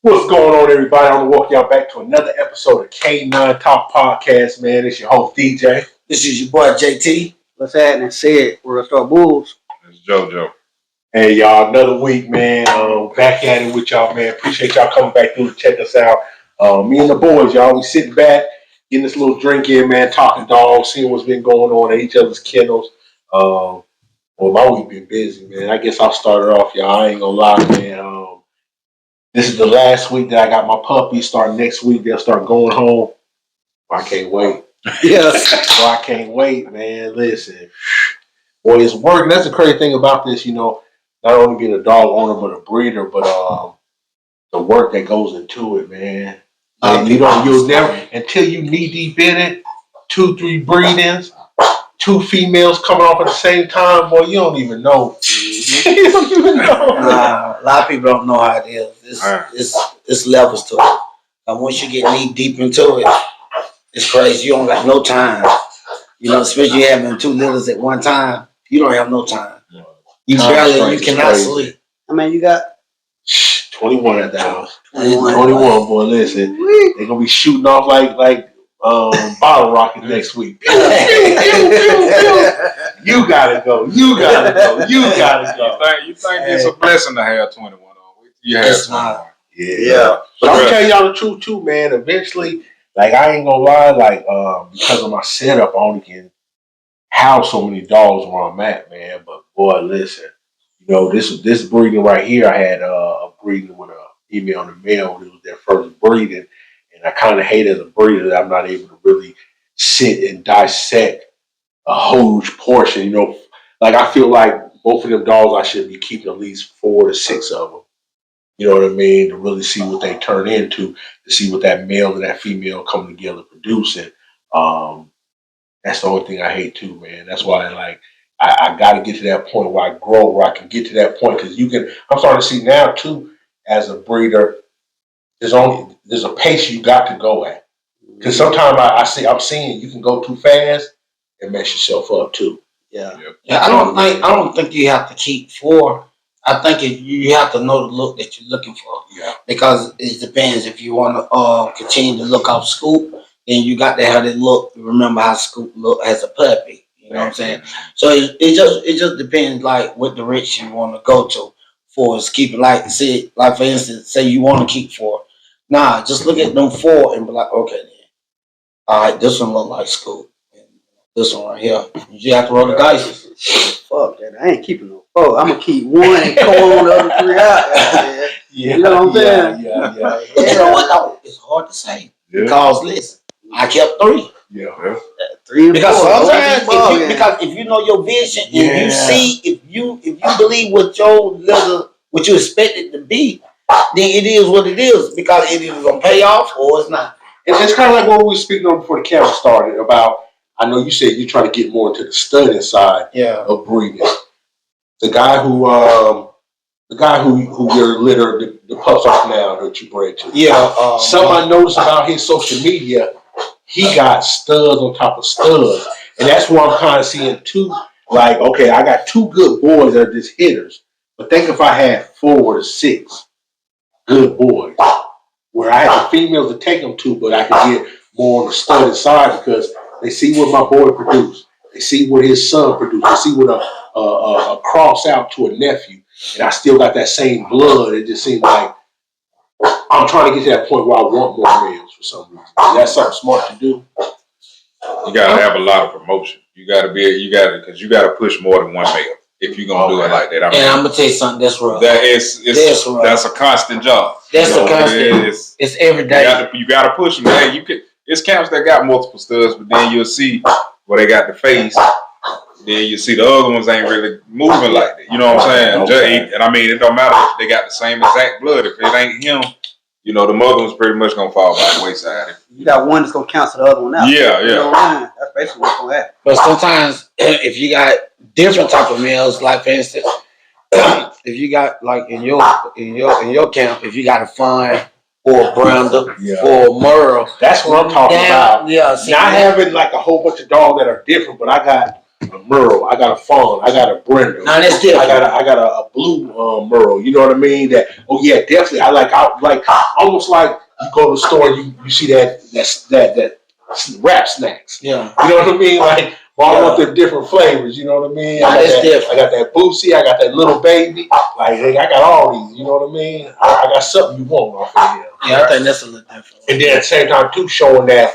What's going on, everybody? I want to welcome y'all back to another episode of K9Talk podcast, man. It's your host, DJ. This is your boy, JT. What's happening? Said we're gonna start Bulls. It's JoJo. Hey, y'all, another week, man. Back at it with y'all, man. Appreciate y'all coming back through to check us out. Me and the boys, y'all, we sitting back, getting this little drink in, man, talking dogs, seeing what's been going on at each other's kennels. Well, my week been busy, man. I guess I'll start it off, y'all. I ain't gonna lie, man. This is the last week that I got my puppies. Starting next week, they'll start going home. I can't wait. Yes. So I can't wait, man. Listen, boy, it's working. That's the crazy thing about this, not only being a dog owner but a breeder, but the work that goes into it, man. And you'll never until you knee deep in it. 2-3 breedings, 2 females coming off at the same time. Boy, you don't even know. You don't even know. A lot of people don't know how it is. It's levels to it. And once you get knee deep into it, it's crazy. You don't got no time. Especially having 2 litters at one time, you don't have no time. You cannot sleep. I mean, you got 21 at the house. 21, boy. Listen, they're gonna be shooting off like bottle rocket next week. Pew, pew, pew, pew, pew. You gotta go. You gotta go. You gotta go. You think it's a blessing to have 21 on? You have 21. Yeah. But I'm telling y'all the truth too, man. Eventually, like I ain't gonna lie, because of my setup, I only can house so many dogs where I'm at, man. But boy, listen, this breeding right here, I had a breeding with a female and a male. It was their first breeding, and I kind of hate as a breeder that I'm not able to really sit and dissect a huge portion. Like I feel like both of them dogs, I should be keeping at least 4 to 6 of them. You know what I mean? To really see what they turn into, to see what that male and that female come together producing. That's the only thing I hate too, man. That's why I got to get to that point where I grow, where I can get to that point. Because I'm starting to see now too, as a breeder, there's a pace you got to go at. Because sometimes I'm seeing you can go too fast and mess yourself up too. Yeah. I don't think you have to keep 4. I think you have to know the look that you're looking for. Yeah. Because it depends. If you want to continue to look off Scoop, then you got to have it look. Remember how Scoop looked as a puppy. You know what I'm saying? So it just depends, like what direction you want to go to for keeping. Like for instance, say you want to keep 4. Nah, just look at them 4 and be like, okay, then. All right, this one look like Scoop. And this one right here, you have to roll the dice. fuck that. I ain't keeping no 4. I'm gonna keep 1 and call on the other 3 out. Yeah. You know what I'm saying? Yeah. You know what though? It's hard to say because listen, I kept 3. Yeah. 3 and Because 4. sometimes if you know your vision and you see if you believe what you expect it to be, then it is what it is because it is gonna pay off or it's not. And it's kind of like what we were speaking on before the camera started about. I know you said you're trying to get more into the studying side of breeding. The guy who your litter the pups off now that you bred to. Yeah. Something I noticed about his social media, he got studs on top of studs, and that's where I'm kind of seeing too. Like, okay, I got 2 good boys that are just hitters, but think if I had 4 to 6 good boys, where I had the females to take them to, but I could get more on the stud side because they see what my boy produced. They see what his son produced. They see what a cross out to a nephew. And I still got that same blood. It just seems like I'm trying to get to that point where I want more males for some reason. Is that something smart to do? You gotta have a lot of promotion. Because you gotta push more than one male if you're gonna do it like that. And I'm gonna tell you something that's rough. That's a constant job. That's a constant. It's every day. You gotta push them. Man, it's camps that got multiple studs, but then you'll see where they got the face. Then you see the other ones ain't really moving like that. You know what I'm saying? Okay. And I mean, it don't matter if they got the same exact blood. If it ain't him, the mother one's pretty much gonna fall by the wayside. You got one that's gonna cancel the other one out. Yeah. You know what I mean? That's basically what's gonna happen. But sometimes if you got different type of males, like for instance, if you got like in your camp, if you got a Fawn or a Brenda or a Merle, that's what I'm talking about. Yeah, not having like a whole bunch of dogs that are different, but I got a Merle. I got a Fawn. I got a Brenda. Now that's different. I got a blue Merle. You know what I mean? That. Oh yeah, definitely. I like almost like you go to the store, you see that wrap snacks. Yeah. You know what I mean? Like, well, I want the different flavors. You know what I mean? Now that's different. I got that Boosie. I got that little baby. Like, hey, I got all these. You know what I mean? I got something you want off of here. Yeah, I think that's a little different. And then at the same time, too, showing that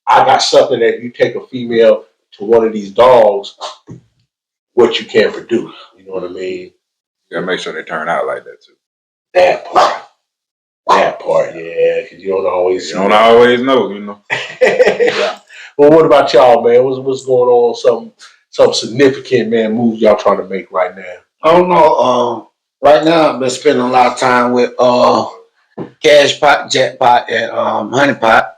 I got something that you take a female to one of these dogs, what you can produce. You know what I mean? You gotta make sure they turn out like that too. That part, yeah, because you don't always know, you know. Yeah. Well, what about y'all, man? What's going on? Some significant, man, moves y'all trying to make right now? I don't know. Right now I've been spending a lot of time with Cash Pot, Jackpot, and Honey Pot.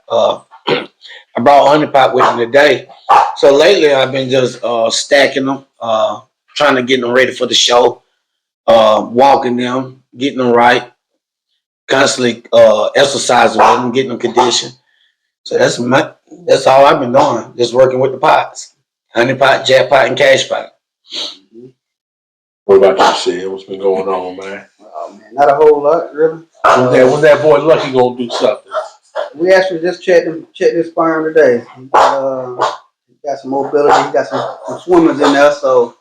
I brought Honey Pot with me today. So lately I've been just stacking them, trying to get them ready for the show, walking them, getting them right, constantly exercising with them, getting them conditioned. So that's all I've been doing, just working with the pots. Honey Pot, Jackpot, and Cash Pot. What about you, Sid? What's been going on, man? Oh man, not a whole lot, really. When that boy Lucky gonna do something? We actually just checked his sperm today. He got some mobility. He got some swimmers in there, so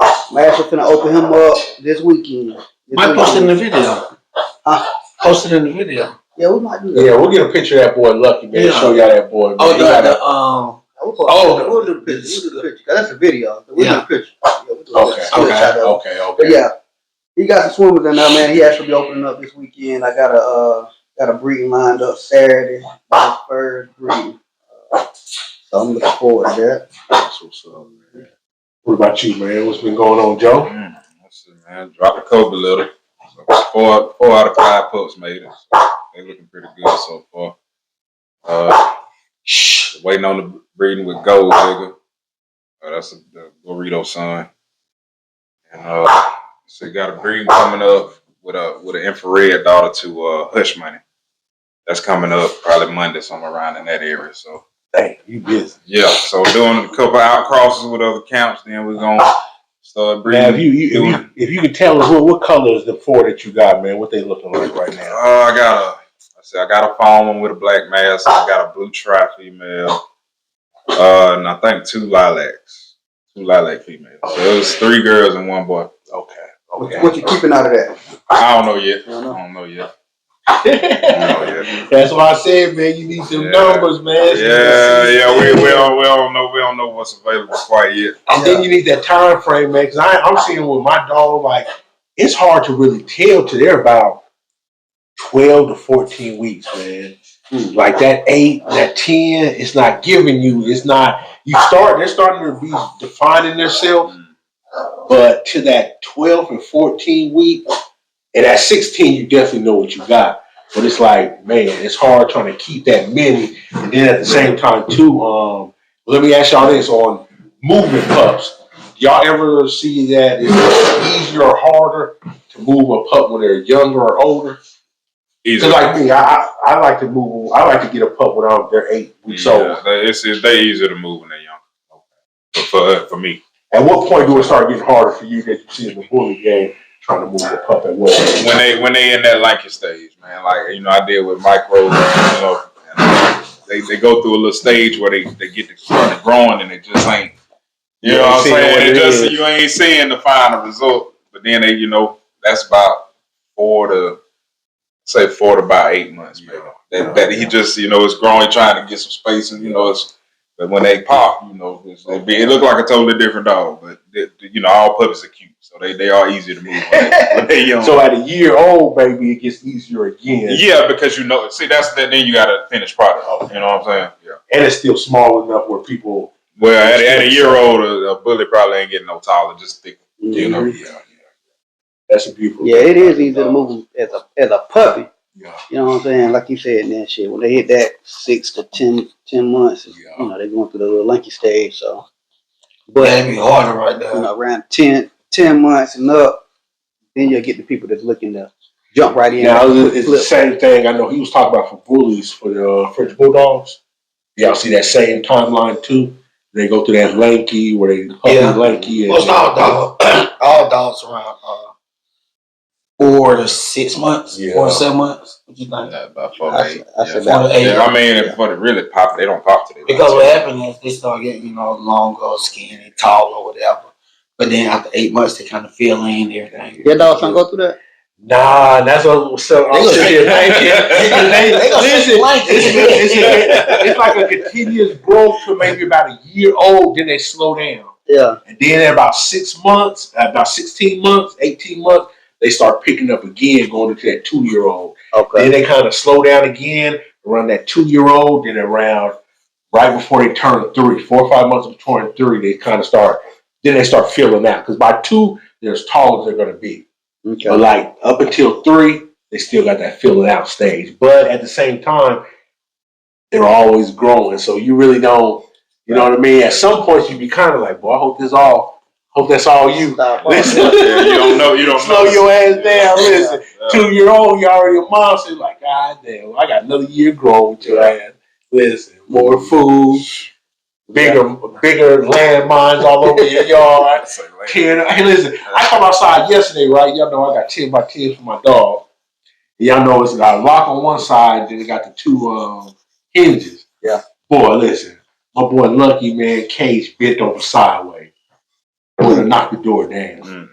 I'm actually gonna open him up this weekend. Might post it in the video. Post it in the video. Yeah, we might do that. Yeah, we'll get a picture of that boy Lucky, man. Yeah. Show y'all that boy. Man. We'll do the picture. We'll do the picture. That's a video. We'll do the picture. Yeah, we'll do Okay. But yeah, he got some swimmers in there, man. He actually be opening up this weekend. I got a breeding lined up Saturday. My first breeding. So I'm looking forward to that. That's what's up, man. What about you, man? What's been going on, Joe? That's it, man. Drop the coke a little. So four out of 5 pups made it. So they looking pretty good so far. Waiting on the breeding with Gold Digger. That's the Burrito son. And so got a breeding coming up with an infrared daughter to Hush Money. That's coming up probably Monday, somewhere around in that area. So Hey, you busy. yeah, so doing a couple out crosses with other counts, then we're gonna start breeding. Now, if you can tell us what color is the 4 that you got, man, what they looking like right now? I got a fawn one with a black mask. I got a blue tri female, and I think 2 lilacs, 2 lilac females. So it was 3 girls and 1 boy. Okay. What you keeping out of that? I don't know yet. That's why I said, man, you need some numbers, man. We don't know what's available quite yet. And then you need that time frame, man, because I'm seeing with my dog, like, it's hard to really tell till they're about 12 to 14 weeks, man. Like that 8, that 10, it's not giving you, they're starting to be defining themselves, but to that 12 and 14 week, and at 16, you definitely know what you got. But it's like, man, it's hard trying to keep that many. And then at the same time, too, let me ask y'all this on moving pups. Y'all ever see that it's easier or harder to move a pup when they're younger or older? Because like me, I like to move. I like to get a pup when they're 8 weeks old. They easier to move when they're young. But for me, at what point do it start getting harder for you that you see in the bully game trying to move a pup at what? When they in that lanky stage, man. Like I deal with micros. And, they go through a little stage where they get to start growing and it just ain't. You know what I'm saying? You ain't seeing the final result. But then that's about 4 to about 8 months, maybe. That he just, is growing, trying to get some space, and but when they pop, it look like a totally different dog. But all puppies are cute, so they are easy to move when they young. So at a year old, baby, it gets easier again. Yeah, because that's that. Then you got a finished product. You know what I'm saying? Yeah. And it's still small enough where people. Well, at a year old, a bully probably ain't getting no taller, just thicker. Yeah. That's a beautiful. Yeah, it is easy to move as a puppy. Yeah. You know what I'm saying? Like you said, and that shit. When they hit that 6 to 10 months, they're going through the little lanky stage. So, but it'd be harder right now. Around 10 months and up, then you'll get the people that's looking to jump right in. Now it's the same thing. I know he was talking about for bullies for the French Bulldogs. Y'all see that same timeline too. They go through that lanky where they puppy lanky. And most all dogs around 4 to 6 months, 4 to 7 months. What you think? Yeah, about 4 to 8. I said about 8. I mean, for the really pop, they don't pop today. Because what happened is they start getting, longer, skinny, tall, or whatever. But then after 8 months, they kind of fill in everything. Your dogs don't go through that? Nah, that's what I'm sitting here thinking. It's like a continuous growth to maybe about a year old, then they slow down. Yeah. And then at about 6 months, about 16 months, 18 months, they start picking up again, going into that 2-year-old. Okay. Then they kind of slow down again around that 2-year-old, then around right before they turn 3, 4 or 5 months before turning 3, they kind of start, then they start filling out. Because by 2, they're as tall as they're going to be. Okay. But like up until 3, they still got that filling out stage. But at the same time, they're always growing. So you really don't, you know what I mean? At some point, you be kind of like, boy, I hope that's all you. Listen, you don't know. Slow your ass down. Listen, 2-year-old, you already a monster. Like, God damn, I got another year growing with your ass. Listen, more food. Bigger landmines all over your yard. Hey, listen, I come outside yesterday, right? Y'all know I got 10 by 10 for my dog. Y'all know it's got a lock on one side, then it got the 2 hinges. Yeah. Boy, listen, my boy Lucky, man, cage bent over sideways. I would have knocked the door down.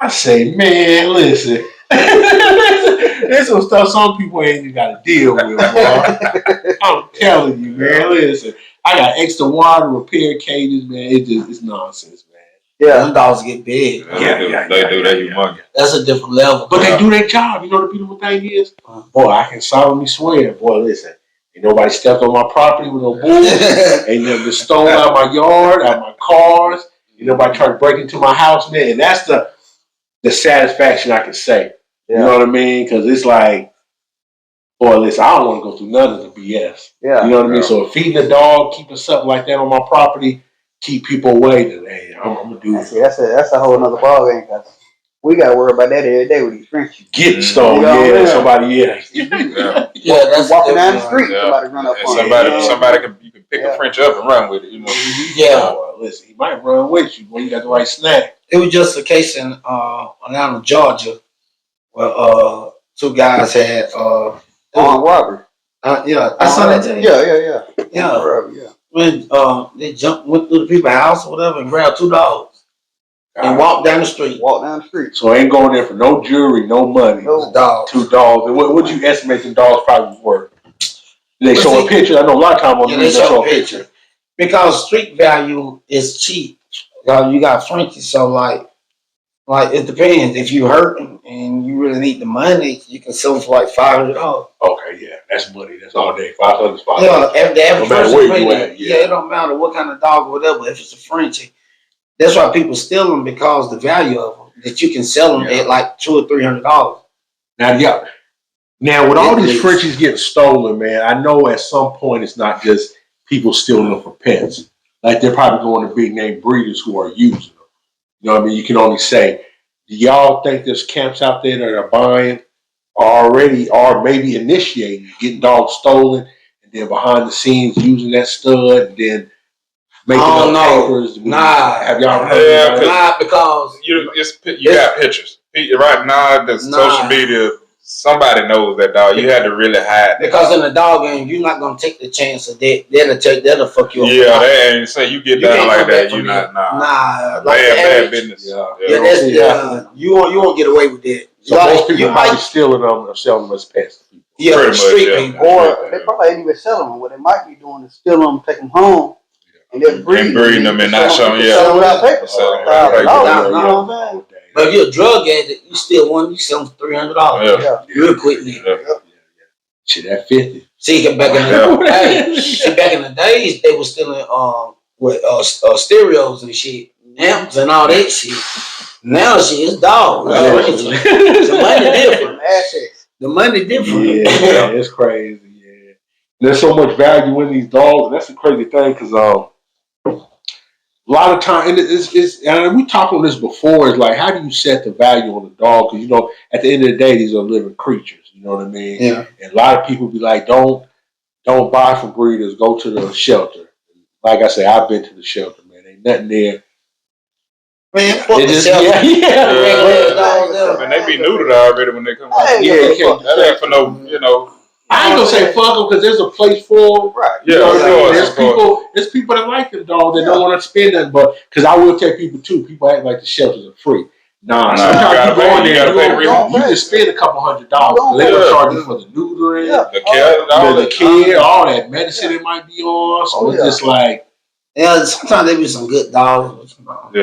I say, man, listen. There's some stuff some people ain't even got to deal with, boy. I'm telling you, man. Listen, I got extra water, repair cages, man. It's nonsense, man. Yeah, them dogs get big. They do. They humongous. That's a different level. But they do their job. You know the beautiful thing is? Boy, I can solemnly swear, boy, listen. Ain't nobody stepped on my property with no bull. Ain't never stole out my yard, out my cars. Ain't nobody tried to break into my house, man. And that's the satisfaction I can say. Yeah. You know what I mean? Because it's like, boy, listen, I don't want to go through none of the BS. Yeah. You know what I mean? So feeding a dog, keeping something like that on my property, keep people away. Then, hey, I'm gonna do it. That's a whole nother ballgame, because we gotta worry about that every day with these Frenchies. Getting stolen, somebody, that's walking down the street. Somebody run up on somebody you can pick a French up and run with it. You know. Yeah. Listen, he might run with you when you got the right snack. It was just a case in Atlanta, Georgia, where 2 guys had armed robbery. I saw that too. Yeah. When they went through the people's house or whatever and grabbed 2 dogs and walked down the street. So I ain't going there for no jewelry, no money. No dogs. 2 dogs. And what would you estimate the dogs probably worth? They show a picture. I know a lot of times they show a picture. Because street value is cheap. You got Frenchies, so like it depends. If you hurt and you really need the money, you can sell them for like $500. Okay, yeah, that's money. That's all day. $500. Yeah, the average person where you at. Yeah, it don't matter what kind of dog or whatever. If it's a Frenchie, that's why people steal them, because the value of them, that you can sell them at like $200 or $300. Now with all these Frenchies getting stolen, man, I know at some point it's not just people stealing them for pets. Like they're probably going to big name breeders who are using them. You know what I mean? You can only say, do y'all think there's camps out there that are buying already or maybe initiating getting dogs stolen and then behind the scenes using that stud and then making up papers? Have y'all heard Nah, because you got pictures. Right now, the social media, somebody knows that dog. You had to really hide that. Because in the dog game, you're not gonna take the chance of that. That'll fuck you up. Yeah, they ain't say you get down like that. You not bad business. You won't get away with that. So most people might be stealing them or selling them as pets. Yeah, street people. Or they probably ain't even selling them. What they might be doing is steal them, take them home, and then breeding them and not showing. Sell them without paper. But if you're a drug addict, you steal one, you sell them for $300. Real quickly. Shit, at 50. See, back in the days, they were stealing with stereos and shit, amps and all that shit. Now shit is dogs. The money different. The money different. Yeah, it's crazy. Yeah, there's so much value in these dogs, and that's the crazy thing because a lot of time, and and we talked on this before. Is like, how do you set the value on the dog? Because at the end of the day, these are living creatures. You know what I mean? Yeah. And a lot of people be like, don't buy from breeders. Go to the shelter. like I say, I've been to the shelter, man. Ain't nothing there. Man, fuck It the just, shelter. And they be neutered already when they come out. That ain't for no, I ain't gonna say fuck them because there's a place for them. Right. You know what I mean? Of course. There's people that like them dogs that don't want to spend nothing. But because I will tell people too, people act like the shelters are free. Nah, sometimes you go in there, you can spend a couple $100. They're gonna charge you for the neutering, the care, all that medicine it might be on. So it's just like, sometimes there be some good dogs. But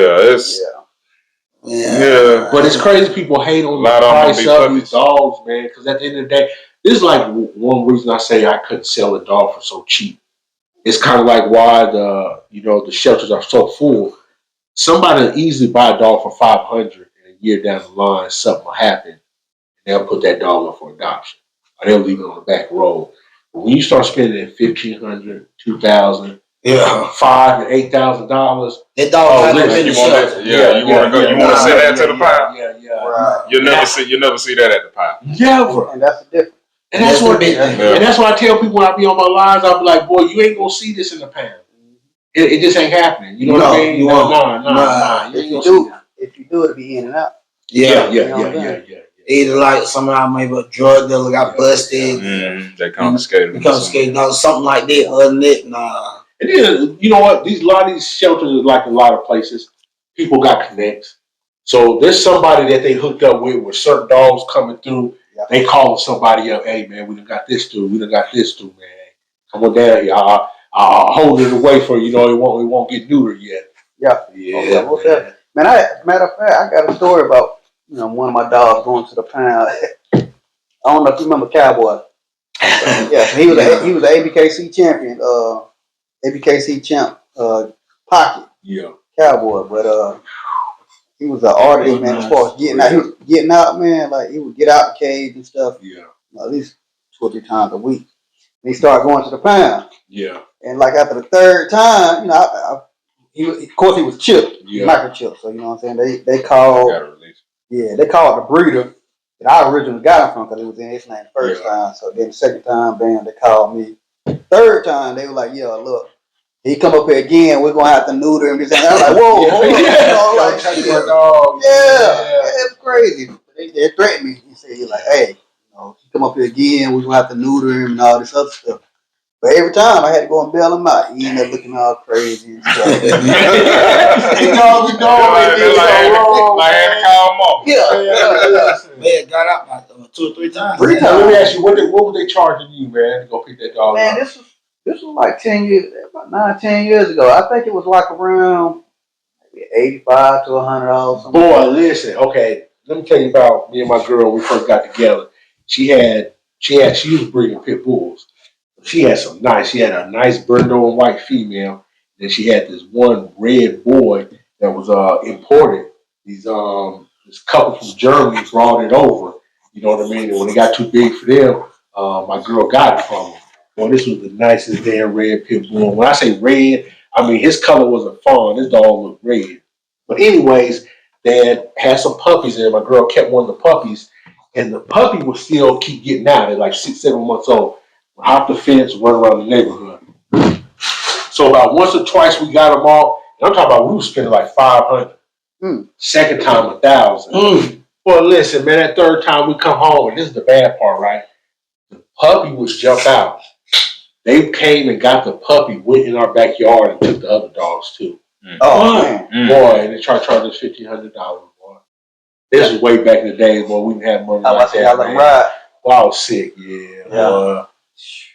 it's crazy people hate on the price of these dogs, man. Because at the end of the day, this is like one reason I say I couldn't sell a dog for so cheap. It's kind of like why the shelters are so full. Somebody will easily buy a dog for $500, and a year down the line, something will happen, and they'll put that dog up for adoption, or they'll leave it on the back road. But when you start spending $1,500, $2,000, $5,000 and $8,000, that dog you want to go. You want to send that to the pound. Right. You'll never see that at the pound. Never. And that's the difference. And that's why I tell people when I be on my lines, I'll be like, boy, you ain't gonna see this in the pound. It just ain't happening. You know what I mean? Nah. If you do, it'll be in and out. Yeah. Either like somehow maybe a drug dealer got busted. They confiscated. Something like that. Other than that, nah. And then, you know what? A lot of these shelters, like a lot of places, people got connects. So there's somebody that they hooked up with certain dogs coming through. Yeah. They call somebody up, hey, man, we done got this dude. Man. Come on down here. I'll hold it away for you. It won't get neutered yet. Yeah. Man, matter of fact, I got a story about one of my dogs going to the pound. I don't know if you remember Cowboy. So he was an ABKC champion. ABKC champ. Pocket. Yeah. Cowboy, but he was an artist, man. As far as getting out, he was getting out, man. Like he would get out the cage and stuff. Yeah. At least 2 or 3 times a week. And he started going to the pound. Yeah. And like after the third time, he was chipped, microchipped. So you know what I'm saying. They called. They called the breeder that I originally got him from because it was in his name the first time. So then the second time, bam, they called me. Third time, they were like, look. He come up here again. We're gonna have to neuter him. I was like, whoa, hold on, it's crazy. They threatened me. He said, like, hey, he come up here again. We're gonna have to neuter him and all this other stuff. But every time I had to go and bail him out. He ended up looking all crazy and stuff. Like had to call him off. Man, got out about 2 or 3 times. Let me ask you, what was they charging you, man, to go pick that dog up? Man, this was like 10 years, about 9-10 years ago. I think it was like around maybe $85 to $100. Boy, listen. Okay, let me tell you about me and my girl. When we first got together. She was breeding pit bulls. She had a nice brindle and white female. Then she had this one red boy that was imported. This couple from Germany brought it over. You know what I mean? And when it got too big for them, my girl got it from them. Well, this was the nicest damn red pit bull. When I say red, I mean his color was a fawn. This dog looked red. But anyways, they had some puppies there. My girl kept one of the puppies, and the puppy would still keep getting out at like 6-7 months old. Hop the fence, run around the neighborhood. So about once or twice we got them all. And I'm talking about we were spending like $500. Second time $1,000. Well, listen, man. That third time we come home, and this is the bad part, right? The puppy was jump out. They came and got the puppy, went in our backyard, and took the other dogs too. Oh man, boy! And they charged us $1,500, boy. This was way back in the day, boy. We didn't have money like that. Well, I was sick,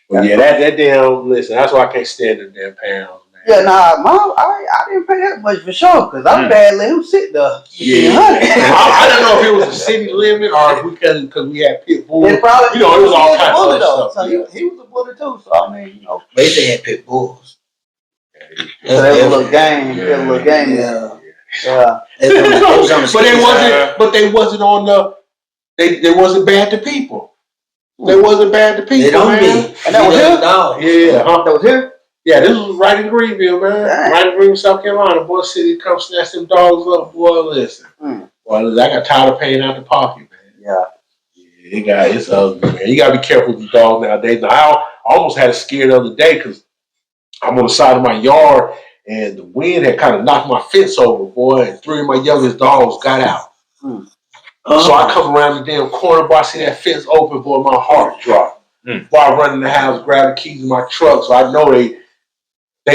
But that damn, listen, that's why I can't stand them damn pounds, man. Yeah, I didn't pay that much for sure, because I'm bad letting him sit there. I don't know if it was a city limit or because we had pit bulls. It was all kinds of stuff. So he was a bully too, so I mean, they had pit bulls. So they were a little game. But they wasn't on the, they wasn't bad to people. They wasn't bad to people. They don't be. And that was here? Yeah. That was here? Yeah, this was right in Greenville, man. Dang. Right in Greenville, South Carolina. Boy, city come snatch them dogs up. Boy, listen. Boy, I got tired of paying out the pocket, man. It's ugly, man. You got to be careful with these dogs nowadays. Now, I almost had a scare the other day because I'm on the side of my yard, and the wind had kind of knocked my fence over, boy, and 3 of my youngest dogs got out. So I come around the damn corner, boy, I see that fence open, boy, my heart dropped. Boy, I run in the house, grab the keys in my truck, so I know they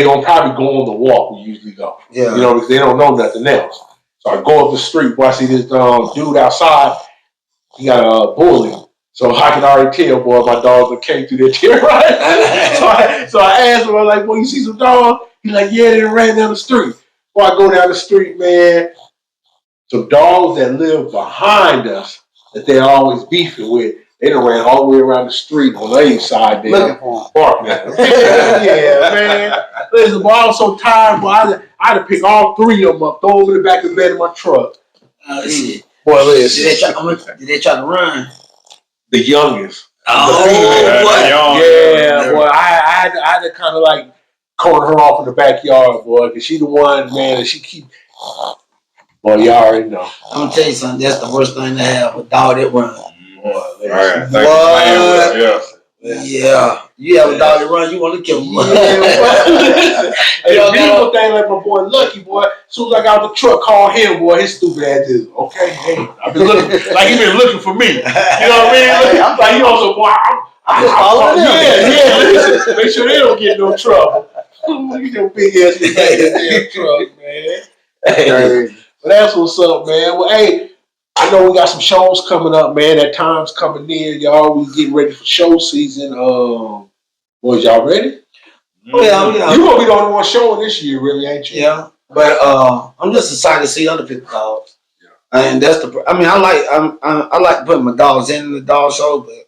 gonna probably go on the walk we usually go. Yeah. You know, because they don't know nothing else. So I go up the street, boy, I see this dude outside, he got a bully. So I can already tell, boy, my dogs came through their tear right. So I asked him, I'm like, boy, you see some dogs? He's like, yeah, they ran down the street. Boy, I go down the street, man. Some dogs that live behind us that they're always beefing with, they done ran all the way around the street on the east side there. Looking for them. Barking at them. Yeah, man. Listen, boy, I was so tired, boy. I had to pick all 3 of them up, throw them in the back of the bed of my truck. Shit. Boy, listen. Did they try to run? The youngest. Oh, Yeah, boy. I had to kind of like corner her off in the backyard, boy, because she the one, man, and she keep. Boy, y'all already know. I'm gonna tell you something. That's the worst thing to have, a dog that runs. Boy, Yeah. You have a dog that runs, you want to kill him. And the beautiful thing, like my boy Lucky, boy, as soon as I got out the truck, call him, boy, his stupid ass is, okay, hey, I've been looking, like he been looking for me. You know what I mean? Like, you know, so boy, I'm following him. Yeah, make sure they don't get no trouble. Look at your big ass in that damn truck, man. Hey, but that's what's up, man. Well, hey, I know we got some shows coming up, man. That time's coming near, y'all. We getting ready for show season. Boys, y'all ready? Oh, yeah. You gonna be the only one showing this year, really, ain't you? Yeah. But I'm just excited to see other people's dogs. Yeah. And that's I like putting my dogs in the dog show, but at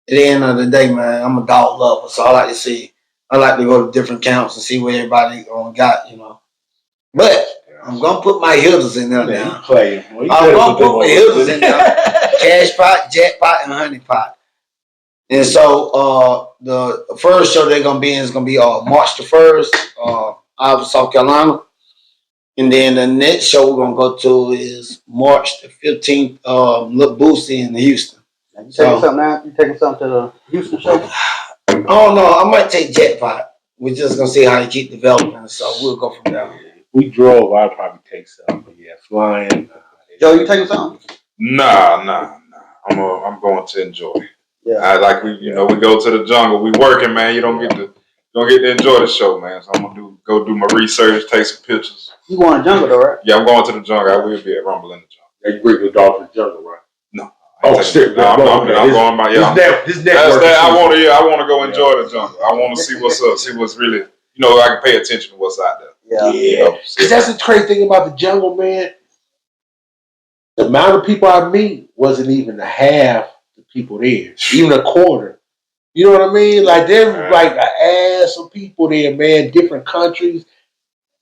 the end of the day, man, I'm a dog lover. So I like to go to different camps and see what everybody got, you know. But I'm gonna put my hitters in there now. I'm gonna put my hitters in there. Cash pot, jackpot, and honey pot. And so the first show they're gonna be in is gonna be March the 1st, out of South Carolina. And then the next show we're gonna go to is March the 15th, Little Boosie in Houston. You taking something now? You taking something to the Houston show? Oh no, I might take jackpot. We're just gonna see how you keep developing, so we'll go from there. If we drove, I'd probably take something. But yeah, flying. Joe, you taking something? Nah. I'm going to enjoy. Yeah. We go to the jungle. We working, man. You don't get to enjoy the show, man. So I'm gonna go do my research, take some pictures. You going to the jungle though, right? Yeah, I'm going to the jungle. I will be at Rumble in the jungle. They bring the dog to the jungle, right? No. Oh shit! I'm going my This network. I want to go enjoy the jungle. I want to see what's up, see what's really. I can pay attention to what's out there. Yeah. Because that's the crazy thing about the jungle, man. The amount of people I meet wasn't even half the people there, even a quarter. You know what I mean? Like there's like an ass of people there, man. Different countries.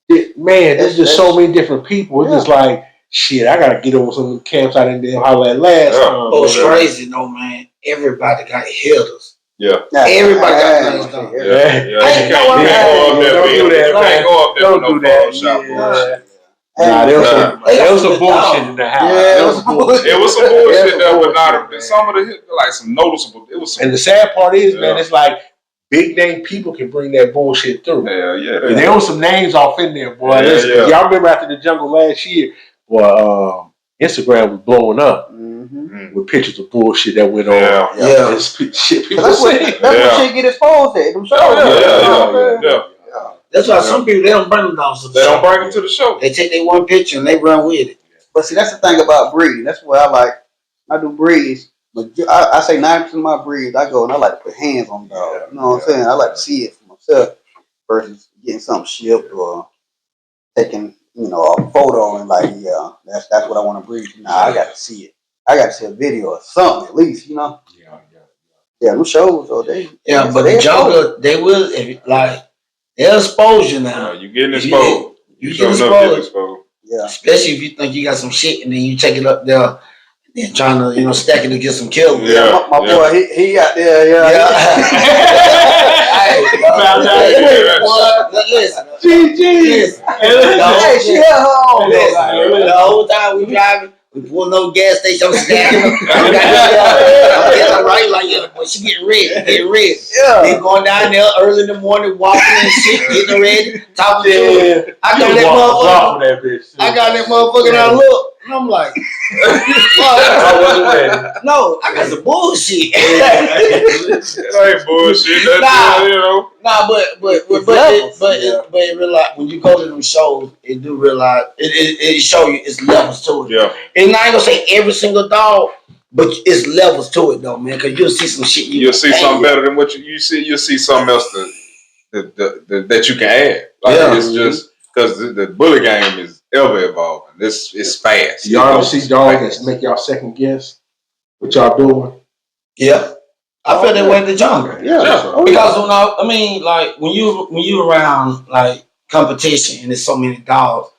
Man, there's just so many different people. It's just like shit. I gotta get over some of the camps I didn't holler at last time. Oh, it's crazy, though, man. Everybody got hitters. Yeah. Everybody got things. Yeah. Don't do that. Don't do that. There was some bullshit in the house. Yeah, it was some bullshit there, but not some of the like some noticeable. It was. And the sad part is, man, it's like big name people can bring that bullshit through. Yeah. There was some names off in there, boy. Y'all remember after the jungle last year, boy, Instagram was blowing up with pictures of bullshit that went on. Yeah. Shit people That's say. what shit get exposed at. Them shows. Yeah. That's why some people, they don't bring them down to the show. They don't bring them to the show. They take their one picture and they run with it. But see, that's the thing about breeding. That's what I like. I do breeds. But I say 90% of my breeds, I go and I like to put hands on dogs. You know what I'm saying? I like to see it for myself versus getting something shipped or taking, a photo and like, that's what I want to breed. Nah, I got to see it. I got to see a video or something at least, Yeah, them shows, but the jungle, they will, they'll expose you now. You getting exposed. You get exposed. Yeah. Especially if you think you got some shit and then you take it up there and then trying to, stack it to get some kills. Yeah, my boy, he got there, Listen. Hey, she had her own. The whole time we driving, We pull no gas station. I'm standing. I'm getting right like yeah, boy. She getting ready. Yeah. They going down there early in the morning, walking and shit, getting ready, talking to her. I got that motherfucker. I got that motherfucker. And I look, and I'm like, I wasn't ready. no, I got some bullshit. That ain't bullshit. That's you know. Nah, but it realize when you go to them shows, it do realize it show you it's levels to it. Yeah. And I ain't gonna say every single dog, but it's levels to it though, man. Cause you'll see some shit. You'll see something better than what you see. You'll see something else that you can add. Like it's just because the bully game is ever evolving. It's fast. Y'all ever see dogs that make y'all second guess what y'all doing? Yeah. I feel that way in the jungle. Yeah. Because when you around like competition and there's so many dogs,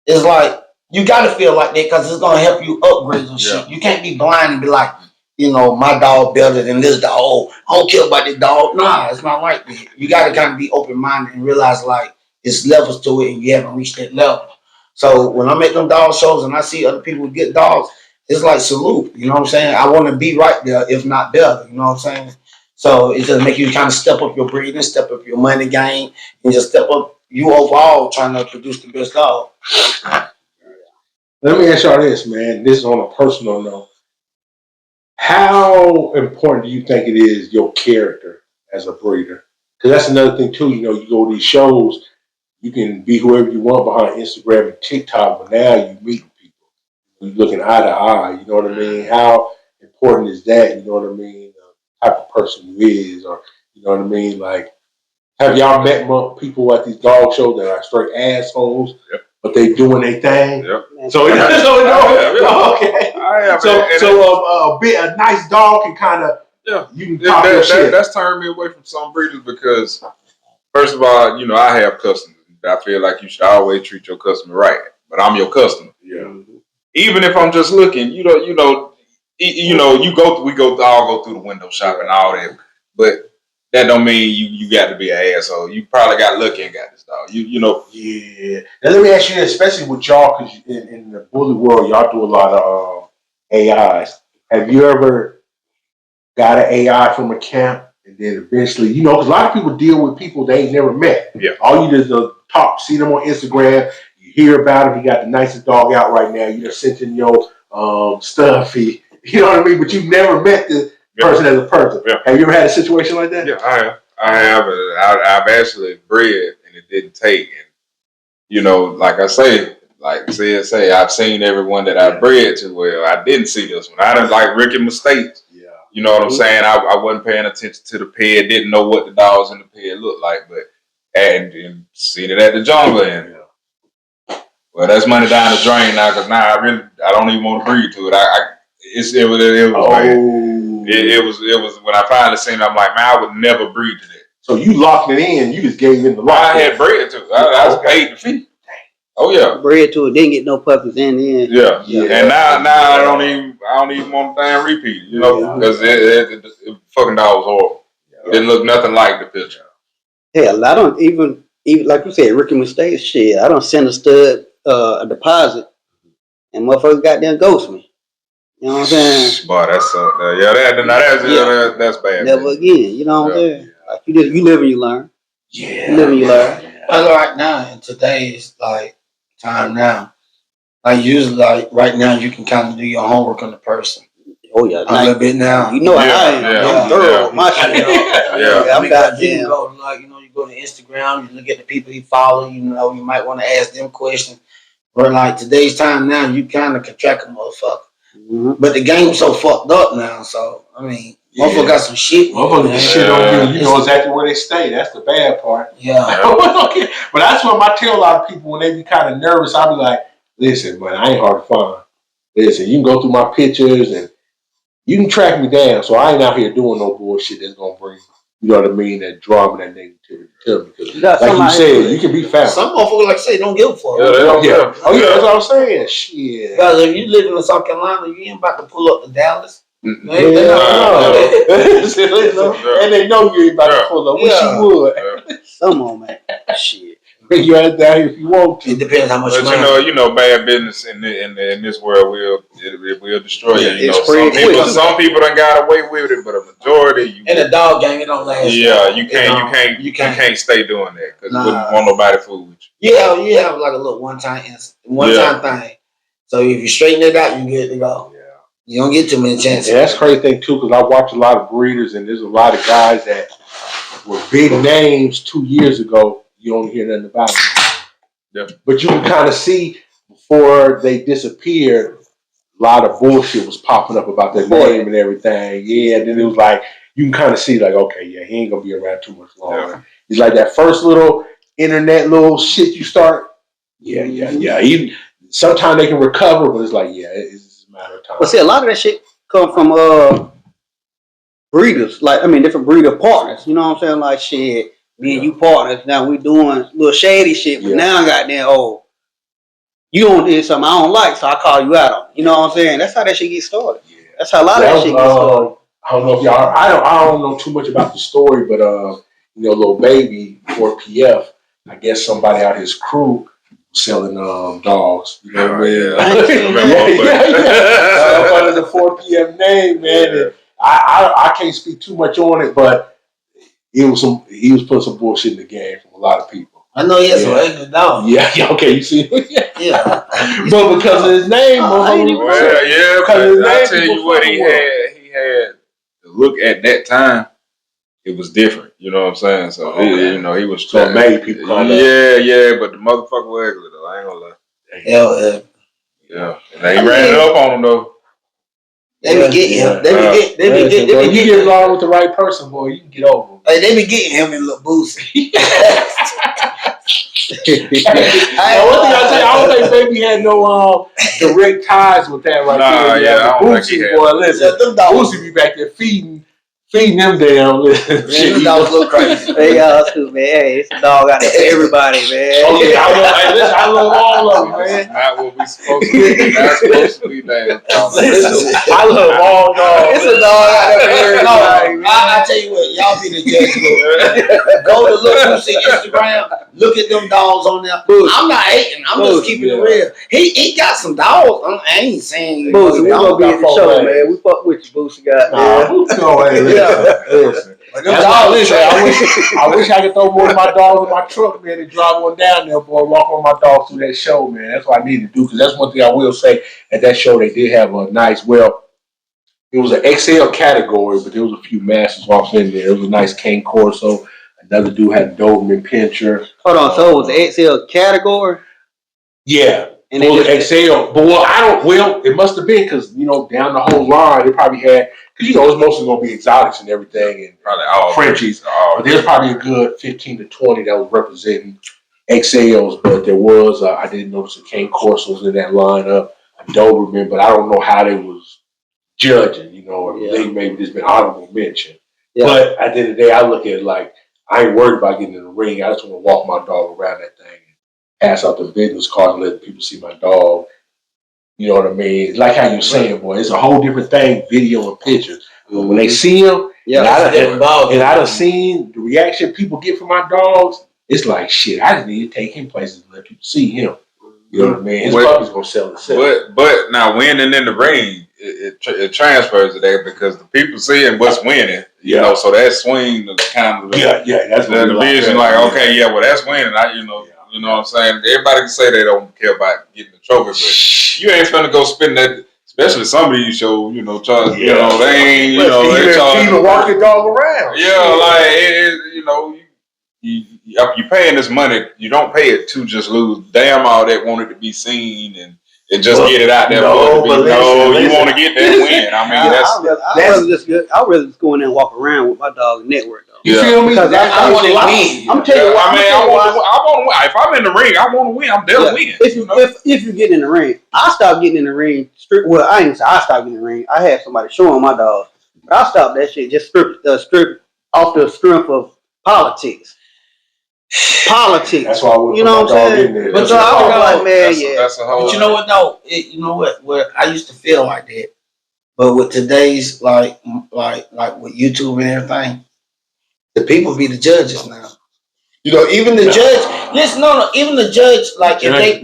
it's like you gotta feel like that because it's gonna help you upgrade some shit. You can't be blind and be like, my dog better than this dog. Oh, I don't care about this dog. Nah, it's not like that. You gotta kind of be open minded and realize like it's levels to it and you haven't reached that level. So when I'm at them dog shows and I see other people with good dogs, it's like salute, you know what I'm saying? I want to be right there, if not better, you know what I'm saying? So it just make you kind of step up your breeding, step up your money game, and just step up you overall trying to produce the best dog. Let me ask y'all this, man. This is on a personal note. How important do you think it is your character as a breeder? Because that's another thing too. You go to these shows, you can be whoever you want behind Instagram and TikTok, but now you meet people. You're looking eye to eye. You know what I mean? How important is that? You know what I mean? The type of person you is, or you know what I mean? Like, have y'all met people at these dog shows that are straight assholes, but they doing their thing? Yep. So okay. A nice dog can kind of you can talk your shit. That's turned me away from some breeders because first of all, I have customers. I feel like you should always treat your customer right, but I'm your customer. Yeah. Even if I'm just looking, we all go through the window shopping and all that, but that don't mean you got to be an asshole. You probably got lucky and got this dog. Yeah. Now let me ask you this, especially with y'all, because in the bully world, y'all do a lot of AIs. Have you ever got an AI from a camp and then eventually, because a lot of people deal with people they ain't never met. Yeah. All you do is talk, see them on Instagram, you hear about him, he got the nicest dog out right now, you just sent in your stuffy, you know what I mean? But you've never met the person as a person. Yeah. Have you ever had a situation like that? Yeah, I have. I've actually bred and it didn't take. And, like I say, I've seen everyone that I bred to. Well, I didn't see this one. I didn't like rookie mistakes. Yeah. You know what I'm saying? I wasn't paying attention to the ped, didn't know what the dogs in the ped looked like, but and seen it at the jungle. And well, that's money down the drain now because now I don't even want to breed to it. It was when I finally seen it, I'm like, man, I would never breed to that. So you locked it in, you just gave in the lock. I had bred to it. I was paid the fee. Oh yeah. Bred to it, didn't get no puppies in the end. Yeah. And now I don't even want the thing repeated, because it fucking dog was horrible. It didn't look nothing like the picture. Hell, I don't even like you said, rookie mistakes. Shit, I don't send a stud a deposit, and motherfuckers goddamn ghost me. You know what I'm saying? Boy, that's that's bad. Never man. again. You know what I'm saying? Like you live and you learn. Yeah. You live and you learn. But right now, in today's time now, usually right now you can kind of do your homework on the person. Oh yeah, a little bit now. You know I am. I'm thorough. My shit. I'm goddamn. You go to Instagram, you look at the people you follow. You might want to ask them questions. But today's time now, you kind of can track a motherfucker. Mm-hmm. But the game's so fucked up now. So motherfucker got some shit. Motherfucker got shit on you. You know exactly where they stay. That's the bad part. Yeah. Okay. But that's what I tell a lot of people when they be kind of nervous. I be like, listen, man, I ain't hard to find. Listen, you can go through my pictures and you can track me down. So I ain't out here doing no bullshit that's gonna bring, that drama, that negativity to me. Because like you said, you can be found. Some motherfuckers don't give a fuck. Yeah, they don't care. Oh yeah, that's what I'm saying. Shit. Because if you live in South Carolina, you ain't about to pull up to Dallas. And they know you ain't about to pull up. Wish you would. Come on, man. Shit. bring your ass down here if you want to. It depends how much But money. you know, bad business in this world will destroy you. You know, some people done got away with it, but a majority. In a dog game, it don't last. Yeah, you can't stay doing that because you wouldn't want nobody fool with you. Yeah, you have like a little one time thing. So if you straighten it out, you get to go. Yeah. You don't get too many chances. Yeah, that's crazy thing too, because I watch a lot of breeders, and there's a lot of guys that were big names 2 years ago. You don't hear nothing about them. Yeah. But you can kind of see before they disappeared, a lot of bullshit was popping up about their name and everything. Yeah, and then it was like, you can kind of see like, okay, yeah, he ain't gonna be around too much longer. Yeah. It's like that first little internet little shit you start. Yeah. Even sometimes they can recover, but it's like, yeah, it's a matter of time. But see, a lot of that shit come from breeders, like different breeder partners. You know what I'm saying? Like shit, me and you partners. Now we doing little shady shit, but now goddamn, you don't do something I don't like, so I call you out on. You know what I'm saying? That's how that shit gets started. Yeah. That's how a lot of that shit gets started. I don't know if y'all. I don't know too much about the story, but little baby 4PF. I guess somebody out his crew was selling dogs. You know what I mean? Yeah. Under the 4PF name, man. Yeah. And I can't speak too much on it, but he was putting some bullshit in the game from a lot of people. I know he has some ugly dogs. Yeah, okay, you see. Yeah. But because of his name, because I tell you what, he had to look at that time. It was different, you know what I'm saying? So he was so many people. Yeah, but the motherfucker was ugly though. I ain't gonna lie. Yeah. And he ran it up on him though. They be getting him. They be getting. You get along with the right person, boy, you can get over him. Hey, they be getting him in little Boosie. One thing I say, I don't think Baby had no direct ties with that right there. Yeah, Boosie, boy, listen, Boosie be back there feeding them down. Them dogs look crazy. They too, man. Hey, it's a dog out there for everybody, man. Okay, I love all of them, man. That's not what we supposed to be. Not supposed to be, damn. I love all dogs. It's a dog out there for everybody, man. I tell you what, y'all be the judge. Go to look Boosie Instagram. Look at them dogs on there. I'm not hating. I'm just keeping it real. He got some dogs. I ain't saying Boosie, we gonna be at the show, man. We fuck with you, Boosie. Listen. I wish I could throw one of my dogs in my truck, man, and drive one down there, boy, walk on my dog through that show, man. That's what I need to do, because that's one thing I will say. At that show, they did have a nice, it was an XL category, but there was a few masters off in there. It was a nice Cane Corso. Another dude had a Doberman Pinscher. Hold on, so it was the XL category? Yeah. And it was XL, but it must have been, because down the whole line they probably had, because it's mostly gonna be exotics and everything, and probably all Frenchies. But there's probably a good 15 to 20 that was representing XLs. But there was I didn't notice a Cane Corsos in that lineup, a Doberman, but I don't know how they was judging. Or maybe there's been honorable mention. Yeah. But at the end of the day, I look at it like I ain't worried about getting in the ring. I just want to walk my dog around that thing. Pass out the business card and let people see my dog. You know what I mean? Like how you're saying, boy, it's a whole different thing, video and pictures. But when they see him, and I done seen the reaction people get from my dogs, it's like, shit, I just need to take him places and let people see him. You know what I mean? His puppy's going to sell itself. But now winning in the ring, it transfers to that, because the people seeing what's winning. So that swing is kind of that's the division. Like, okay, well, that's winning. You know what I'm saying? Everybody can say they don't care about getting the trophy, but you ain't finna go spend that. Especially some of these shows, charge. They ain't. They charge. Even walk your dog around. You paying this money. You don't pay it to just lose. Damn, all that wanted to be seen and just get it out there. You want to get that win. I mean, I'd rather just go in there and walk around with my dog and network. You feel me? Because I want to win. I'm telling you what. I want to win. If I'm in the ring, I want to win. I'm there to win. If you get in the ring, I stopped getting in the ring. Well, I ain't say I stopped getting in the ring. I had somebody showing my dog. But I stopped that shit. Just strip off the strength of politics. That's why you know what I'm saying. But so I was like, man, that's a whole. But you know what? No, you know what? Where I used to feel like that, but with today's like with YouTube and everything, the people be the judges now. You know, even the judge. Listen, even the judge, like if they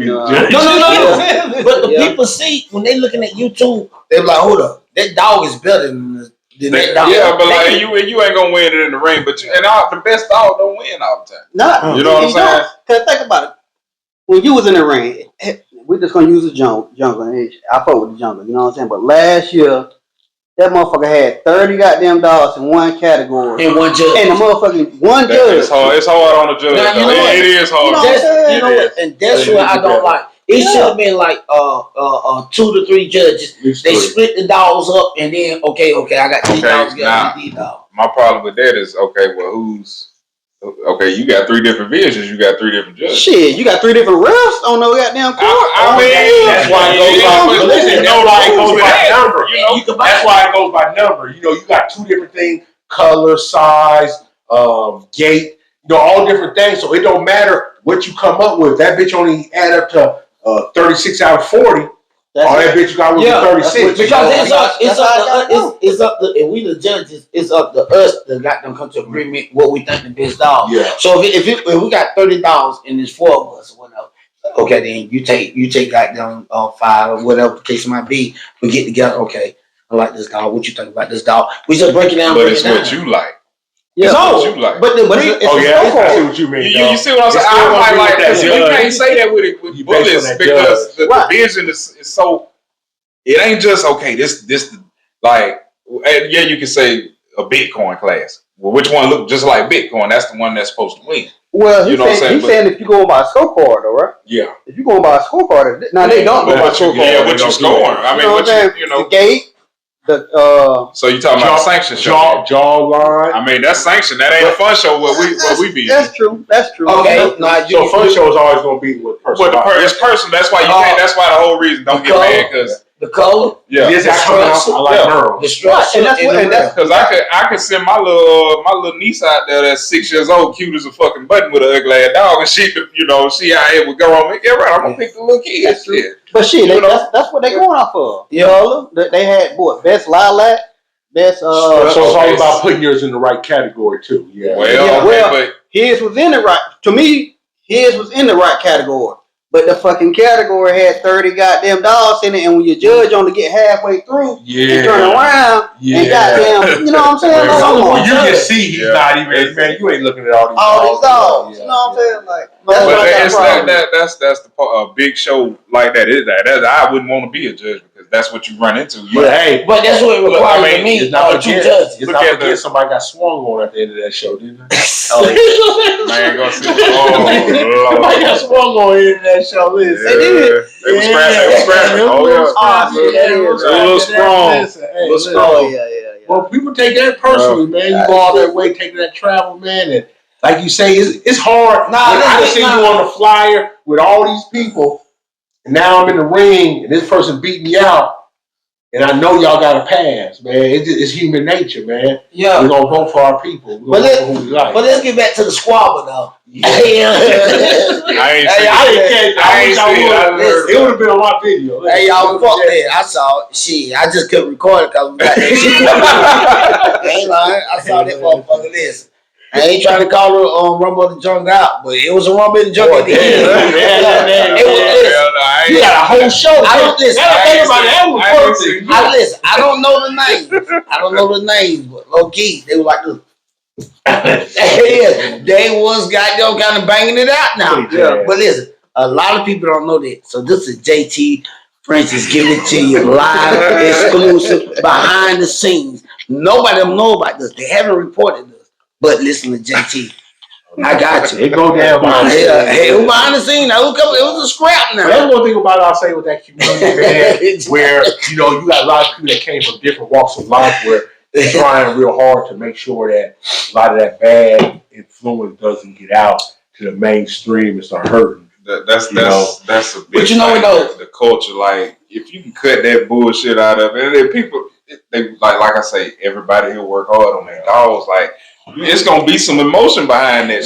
but the people see when they looking at YouTube, they're like, hold up, that dog is better than that dog. Yeah, but like you ain't gonna win it in the ring, but the best dog don't win all the time. No, you know what I'm saying? Cause think about it. When you was in the ring, we're just gonna use the jungle. I fought with the jungle. You know what I'm saying? But last year, that motherfucker had 30 goddamn dogs in one category. And one judge. And the motherfucking one judge. It's hard on the judge. Now, you know what? It is hard. You know what? And that's what I don't like. It should have been like 2 to 3 judges. They split the dogs up and then okay, I got these dogs. These dogs. My problem with that is you got 3 different visions. You got 3 different judges. Shit, you got 3 different refs on no goddamn court. That's why it goes by. Listen, that's why it goes by number. That's why it goes by number. You know, you got 2 different things: color, size, gait. You know, all different things. So it don't matter what you come up with. That bitch only add up to 36 out of 40. All that bitch got was 36. Because it's up to if we the judges, it's up to us to got them come to agreement what we think the best dog. Yeah. So if we got 30 dogs and there's 4 of us or whatever, okay, then you take goddamn 5 or whatever the case might be. We get together. Okay, I like this dog. What you think about this dog? We just break it down. But it's what you like. Yeah, it's what you like. But it's I see what you mean. You see what I'm saying? I might like that. You can't say that with bullets because the vision is so. It ain't just this like yeah, you can say a Bitcoin class. Well, which one look just like Bitcoin? That's the one that's supposed to win. Well, he's saying if you go by a scorecard, though, right? Yeah. If you go by a scorecard, now they don't go by a scorecard. Yeah, what you scoring? I mean, the gate. So you talking about sanction show? Jaw line. I mean, that's sanction. That ain't a fun show. What we be? That's true. Okay. So fun show is always going to be with person. It's personal. That's why you can't. That's why the whole reason don't get mad because. The color, yeah, the structure, I like Merle. The structure, and that's because I could send my little niece out there that's 6 years old, cute as a fucking button with an ugly ass dog, and she could, see how it would go on me. Yeah, right. I'm gonna pick the little kid. But shit, that's what they going out for. Yeah, they had best lilac, best. So it's all about putting yours in the right category too. Yeah. Well, his was in the right. To me, his was in the right category. But the fucking category had 30 goddamn dogs in it, and when your judge only get halfway through and turn around and goddamn, you know what I'm saying? Well, you can see he's not even, man, you ain't looking at all these dogs. You know what I'm saying? Like, that's the big show like that. I wouldn't want to be a judge because that's what you run into. But that's what it requires of me. It's not forget somebody got swung on at the end of that show, didn't they? Man, go see. Somebody got swung on at the end of that show. Listen, they were scrapping. A little strong. Well, people take that personally, man. You go all that way taking that travel, man, and like you say, it's hard. I can see you on the flyer with all these people, and now I'm in the ring, and this person beat me out, and I know y'all got to pass, man. It's human nature, man. Yeah, we're gonna vote for our people. But let's get back to the squabble, though. I ain't see it. It would have been on my video. Hey, y'all, fuck that. I saw it. Shit, I just couldn't record it because we got that shit. I ain't lying. I saw that motherfucker. Listen. I ain't trying to call it Rumble the Junk out, but it was a Rumble the Junk at the end. You got a whole show. I don't listen. I don't know the names. But low key, they were like this. They was goddamn kind of banging it out now. Yeah. But listen, a lot of people don't know that. So this is JT Francis giving it to you live, exclusive, behind the scenes. Nobody know about this. They haven't reported this. But listen to JT. I got you. It go down behind the scenes. Hey, who behind the scenes? It was a scrap now. That's one thing about I'll say with that community, man, where, you got a lot of people that came from different walks of life where they're trying real hard to make sure that a lot of that bad influence doesn't get out to the mainstream and start hurting. That's a big but you know what though? The culture, like, if you can cut that bullshit out of it, and then people, they like I say, everybody here work hard on their dogs, like, it's gonna be some emotion behind that.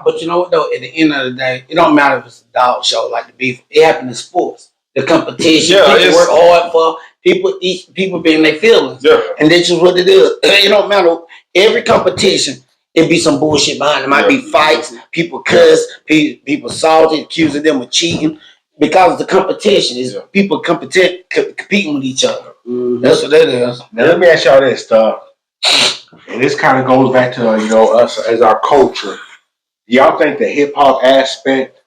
But you know what though? At the end of the day, it don't matter if it's a dog show like the beef. It happens in sports. The competition, people work hard for people being their feelings. Yeah. And that's just what it is. It don't matter. Every competition it be some bullshit behind it. Might be fights, people cuss, people salty, accusing them of cheating. Because of the competition is people competing with each other. Mm-hmm. That's what that is. Now let me ask y'all this stuff, and this kind of goes back to us as our culture. Do y'all think the hip hop aspect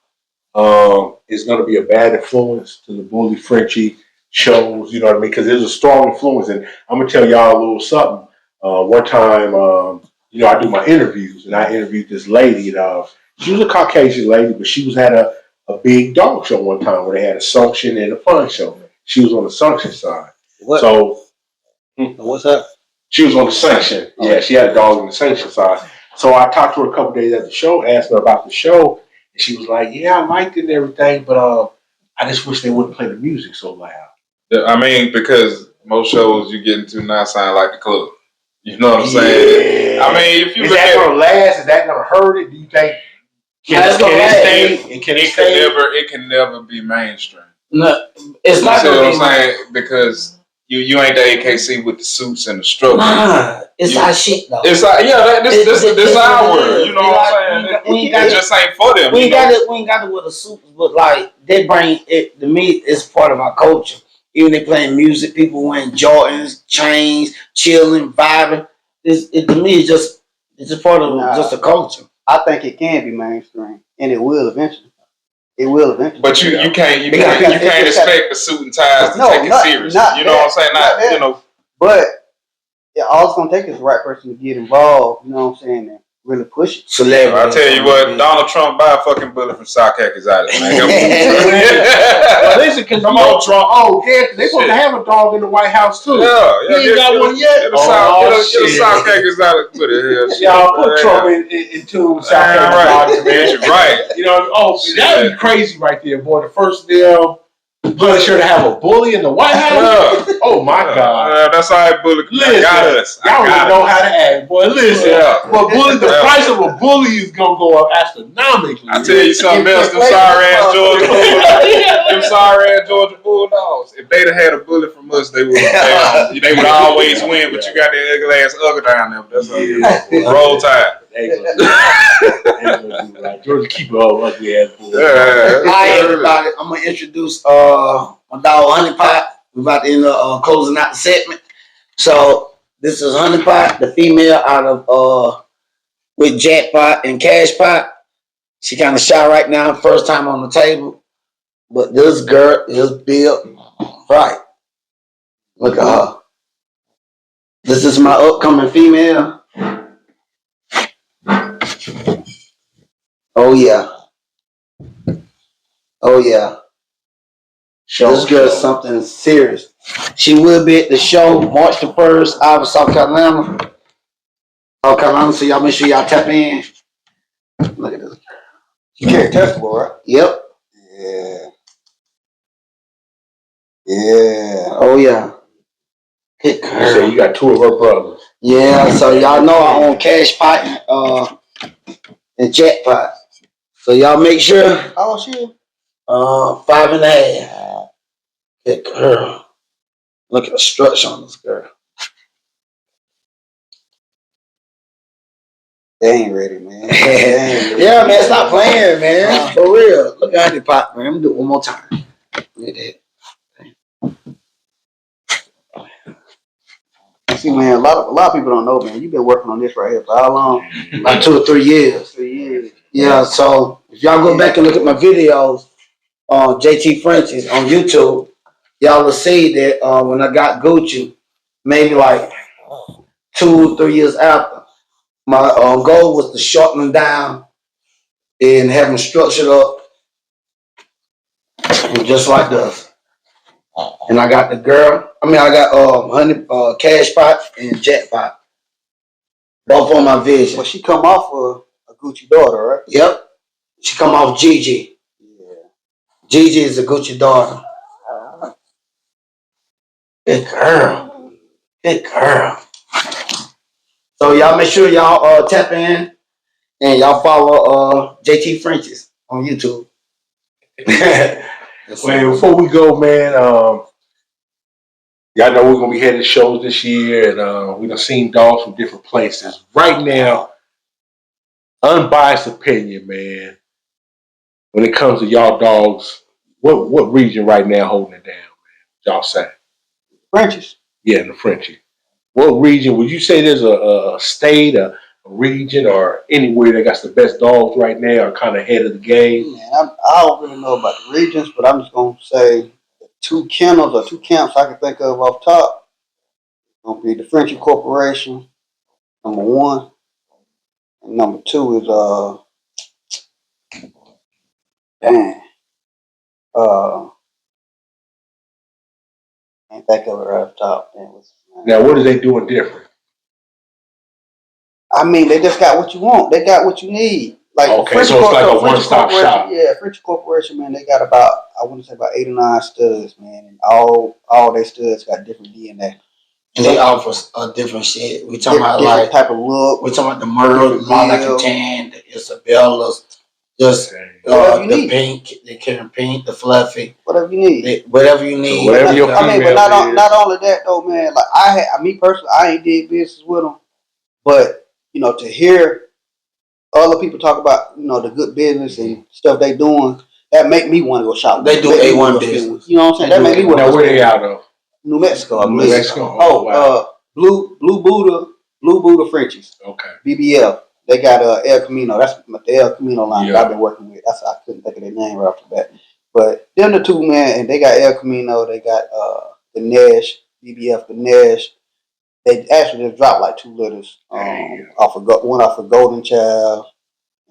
is going to be a bad influence to the Bully Frenchie shows? You know what I mean? Because there's a strong influence, and I'm gonna tell y'all a little something. One time, I do my interviews, and I interviewed this lady. She was a Caucasian lady, but she was at a big dog show one time where they had a suction and a fun show. She was on the suction side. What? So, what's that? She was on the sanction. Yeah, she had a dog on the sanction side. So I talked to her a couple days at the show, asked her about the show, and she was like, "Yeah, I liked it and everything, but I just wish they wouldn't play the music so loud." I mean, because most shows you get into now sound like the club. You know what I'm saying? Yeah. I mean, if you is that going to last? Is that going to hurt it? Do you think? It can never be mainstream. No, it's not going to be. You know what I'm saying? Because you ain't the AKC with the suits and the struggles. Nah, it's our shit though. It's like this our word. You know what I'm saying? It just ain't for them. We ain't got it with the suits, but like they bring it to me. It's part of our culture. Even they playing music, people wearing Jordans, chains, chilling, vibing. To me, it's just part of just the culture. I think it can be mainstream, and it will eventually. It will eventually. But you can't expect the suit and ties to take it seriously. You know what I'm saying? But all it's gonna take is the right person to get involved. You know what I'm saying? And really push it. Celebrity. I tell you what, Donald Trump buy a fucking bullet from Southcack out of it, man. Well, listen, because come on, Trump. Oh, yeah, they're supposed to have a dog in the White House too. Yeah, you ain't got one yet. Get a Southcack out of it. Y'all put Trump into Southcack dogs, man. Right. That would be crazy right there, boy. The first Punisher to have a bully in the White House. Yeah. Oh my God! That's how that bully got us. Y'all don't know how to act, boy. Listen, but the price of a bully is gonna go up astronomically. I tell you something else. Them sorry ass Georgia Bulldogs. If they'd have had a bully from us, they would always win. But you got that ugly ass down there. That's roll tide. Georgia keep all ugly ass bulls. Hi everybody. I'm gonna introduce my dog Honey Pot. We're about to end closing out the segment. So this is Honey Pot, the female out of with Jackpot and Cash Pot. She kind of shy right now, first time on the table. But this girl is built right. Look at her. This is my upcoming female. Oh yeah. Oh yeah. This girl is something serious. She will be at the show March the 1st out of South Carolina. So y'all make sure y'all tap in. Look at this girl. She carry testable, right? Yep. Yeah. Yeah. Oh yeah. Hit her. You say you got two of her brothers. Yeah, so y'all know I own Cash Pot and Jackpot. So y'all make sure. How old she is? 5.5. Hit her. Look at the structure on this girl. They ain't ready, man. Yeah, man, stop playing, man. For real. Look at the pot, man. I'm gonna do it one more time. Look at that. See, man, a lot of people don't know, man. You've been working on this right here for how long? About 2 or 3 years. 3 years. Yeah, so if y'all go back and look at my videos on JT French's on YouTube, y'all will see that when I got Gucci, maybe like 2 or 3 years after, my goal was to shorten them down and have them structured up just like this. And I got I got Honey, Cash Pot and Jackpot. Both on my vision. Well, she come off a Gucci daughter, right? Yep. She come off Gigi. Yeah. Gigi is a Gucci daughter. Good girl. Good girl. So y'all make sure y'all tap in and y'all follow JT French's on YouTube. Well, before we go, man, y'all know we're gonna be heading to shows this year, and we done seen dogs from different places. Right now, unbiased opinion, man, when it comes to y'all dogs, what region right now holding it down, man? Y'all say? Frenchies. Yeah, the Frenchie. What region would you say there's a state, a region, or anywhere that got the best dogs right now, or kind of ahead of the game? Man, I don't really know about the regions, but I'm just gonna say the 2 kennels or 2 camps I can think of off top. Gonna be the Frenchie Corporation, number 1, and number 2 is dang, uh, can't think of it right off top. Man, what's his name? Now, what are they doing different? I mean, they just got what you want. They got what you need. Like Okay, so it's like a one-stop shop. Yeah, Frenchie Corporation, man, they got about, I want to say about 8 or 9 studs, man, and all their studs got different DNA. And they offer a different shit. We talking about different like type of look. we talking about the Merle, the Malacan, the Isabellas, just the pink, the Karen pink, the fluffy. Whatever you need. Whatever you need. So whatever your I mean, but not only that though, man. Like me personally, I ain't did business with them, but you know, to hear other people talk about, you know, the good business and stuff they doing, that make me want to go shop. They do A1 business. You know what I'm saying? That make me want to. Now, where they out of? New Mexico, I New believe. Mexico. Oh, wow. Blue Buddha Frenchies. Okay. BBL. They got El Camino. That's the El Camino line Yeah. that I've been working with. I couldn't think of their name right off the bat. But them the 2, man, and they got El Camino. They got the Nash, BBF, the Nash. They actually just dropped like 2 litters. One off of Golden Child,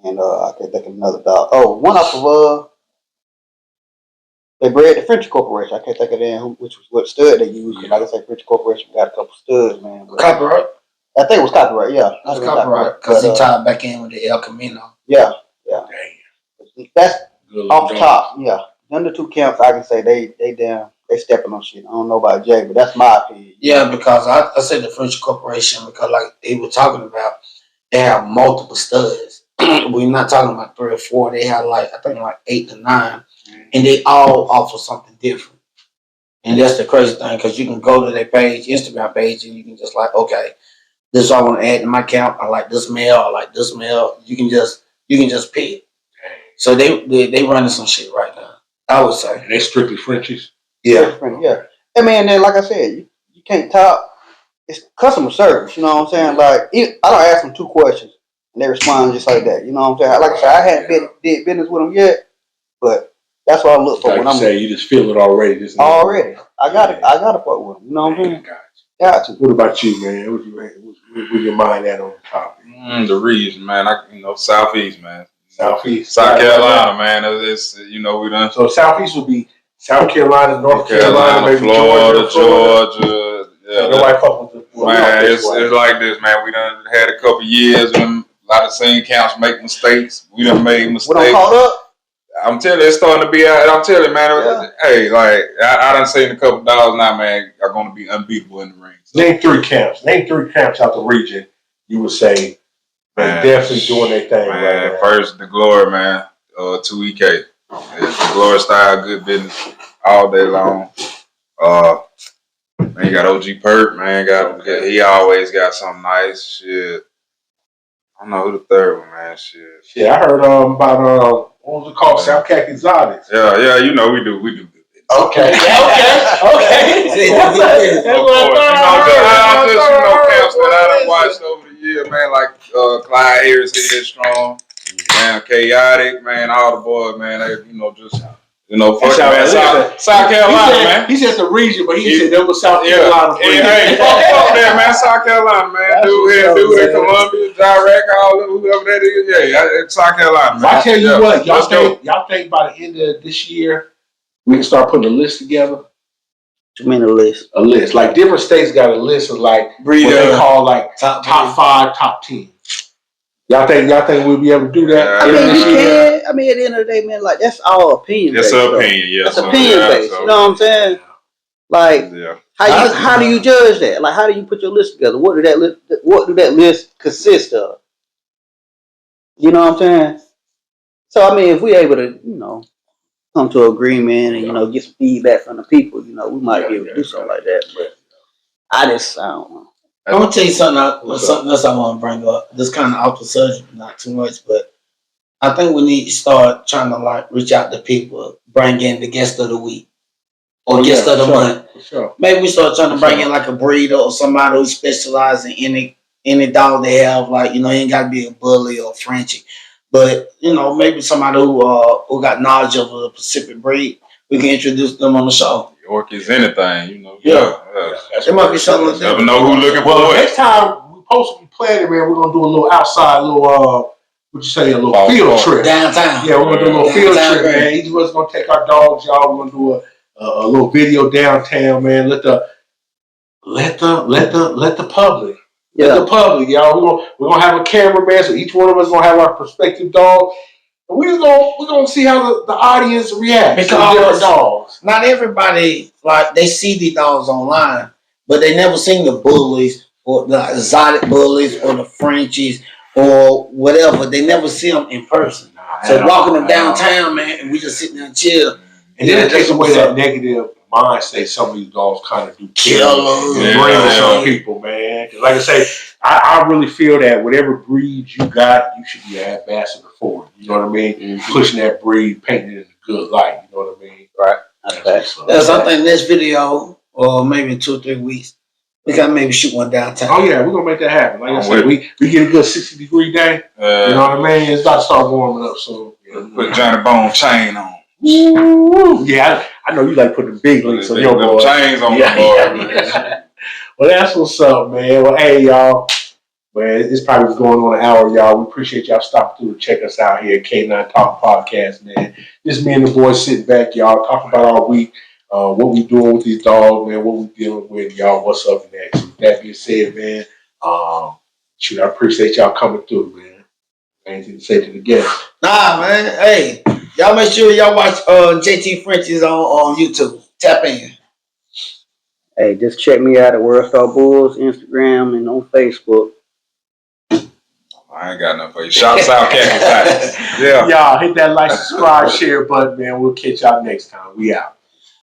and I can't think of another dog. Oh, one off of they bred the French Corporation. I can't think of them, which was what stud they used. Yeah. Like I said, French Corporation got a couple studs, man. But copyright. I think it was copyright. Yeah, it was copyright because he tied back in with the El Camino. Yeah. That's good off the top. Yeah, them the 2 camps I can say they stepping on shit. I don't know about Jay, but that's my opinion. Yeah, because I said the French Corporation because like they were talking about, they have multiple studs. We're not talking about 3 or 4. They have like I think like 8 to 9, and they all offer something different. And that's the crazy thing because you can go to their page, Instagram page, and you can just like, okay, this is what I want to add to my account. I like this male. I like this male. You can just pick. So they running some shit right now. I would say. And they strictly Frenchies. Yeah. I mean, then like I said, you can't talk. It's customer service. You know what I'm saying? Like I don't ask them 2 questions and they respond just like that. You know what I'm saying? Like I said, I hadn't did business with them yet, but that's what I look for like when I'm saying. You just feel it already. Already, I got it. I got to fuck with them. You know what I'm saying? Got to. What about you, man? Where your mind at on the topic? The region, man. Southeast, man. Southeast, South Carolina, man. It's we done. So Southeast would be South Carolina, North Carolina, maybe Georgia. Yeah, nobody fuck with the man. It's like this, man. We done had a couple years and a lot of same counts make mistakes. We done made mistakes. What I'm caught up? I'm telling you, it's starting to be out. I'm telling you, man. Yeah. Hey, like I done seen a couple dogs now, man, are going to be unbeatable in the ring. So. Name 3 camps. Name 3 camps out the region. You would say they're definitely doing their thing right now. First, the Glory, man. 2EK. The Glory style, good business all day long. Man, you got OG Perk, man. He always got something nice. Shit. I don't know who the third one, man. Shit. I heard about what was it called? South Cac Exotics. Yeah, we do. Okay. Camps that I done watched over the year, man, like Clyde Harris, Headstrong, man, Chaotic, man, all the boys, man, they, fuck man, South Carolina, man. He said the region, but he said that was South Carolina. Hey, fuck that, man, South Carolina, man. Dude in Columbia, Direct, all of whoever that is, it's South Carolina, man. I tell you what, y'all think by the end of this year, we can start putting a list together? What you mean a list? A list. Like different states got a list of like what they call like top 5, top 10. Y'all think we'll be able to do that? I mean, you can. I mean, at the end of the day, man, like that's all opinion based. That's opinion, yeah. That's opinion based. You know what I'm saying? Like, how do you judge that? Like, how do you put your list together? What do that list consist of? You know what I'm saying? So I mean, if we're able to, come to an agreement and get some feedback from the people, we might be able to do something like that. But I don't know. I'm gonna tell you something else I want to bring up. This kind of off the subject, not too much, but I think we need to start trying to like reach out to people, bring in the guest of the week or guest of the month. Sure. Maybe we start trying to bring in like a breeder or somebody who specializes in any dog they have. Like it ain't got to be a bully or Frenchie, but maybe somebody who got knowledge of a specific breed. We can introduce them on the show. York is anything, Yeah. There might be something. Never know who looking for Well, it. next time we supposed to be planning, man. We're gonna do a little outside, a little field trip Downtown. Yeah, we're gonna do a little field Downtown, trip, man. Each of us gonna take our dogs, y'all. We're gonna do a little video downtown, man. Let the public. Yeah. Let the public, y'all. We're gonna have a cameraman, so each one of us gonna have our prospective dog. And we're gonna see how the audience reacts to different dogs. Not everybody like they see these dogs online, but they never seen the bullies or the exotic bullies or the Frenchies or whatever. They never see them in person. So walking them downtown, man, and we just sitting there and chill. And then it takes away that negative mindset some of these dogs kind of do kill and bring some people, man. Because like I say, I really feel that whatever breed you got, you should be an ambassador for it. You know what I mean? Mm-hmm. Pushing that breed, painting it in a good light. You know what I mean? Right. That's I think next video, or maybe in 2 or 3 weeks, we gotta maybe shoot one downtown. Oh yeah, we're gonna make that happen. Like I said, we get a good 60-degree day. You know what I mean? It's about to start warming up soon. Put Johnny Bone chain on. Woo! Yeah, I know you like putting the big links on your boy. Chains on the boy. Well, that's what's up, man. Well, hey, y'all. Man, it's probably going on an hour, y'all. We appreciate y'all stopping through to check us out here at K9Talk Podcast, man. This me and the boys sitting back, y'all, talking about our week, what we doing with these dogs, man, what we dealing with, y'all, what's up next. With that being said, man, I appreciate y'all coming through, man. Anything to say to the guests? Nah, man. Hey, y'all make sure y'all watch JT Frenchies on YouTube. Tap in. Hey, just check me out at World Star Bulls, Instagram, and on Facebook. I ain't got nothing for you. Shouts out, Cactus. Yeah. Y'all hit that like, subscribe, share button, man. We'll catch y'all next time. We out.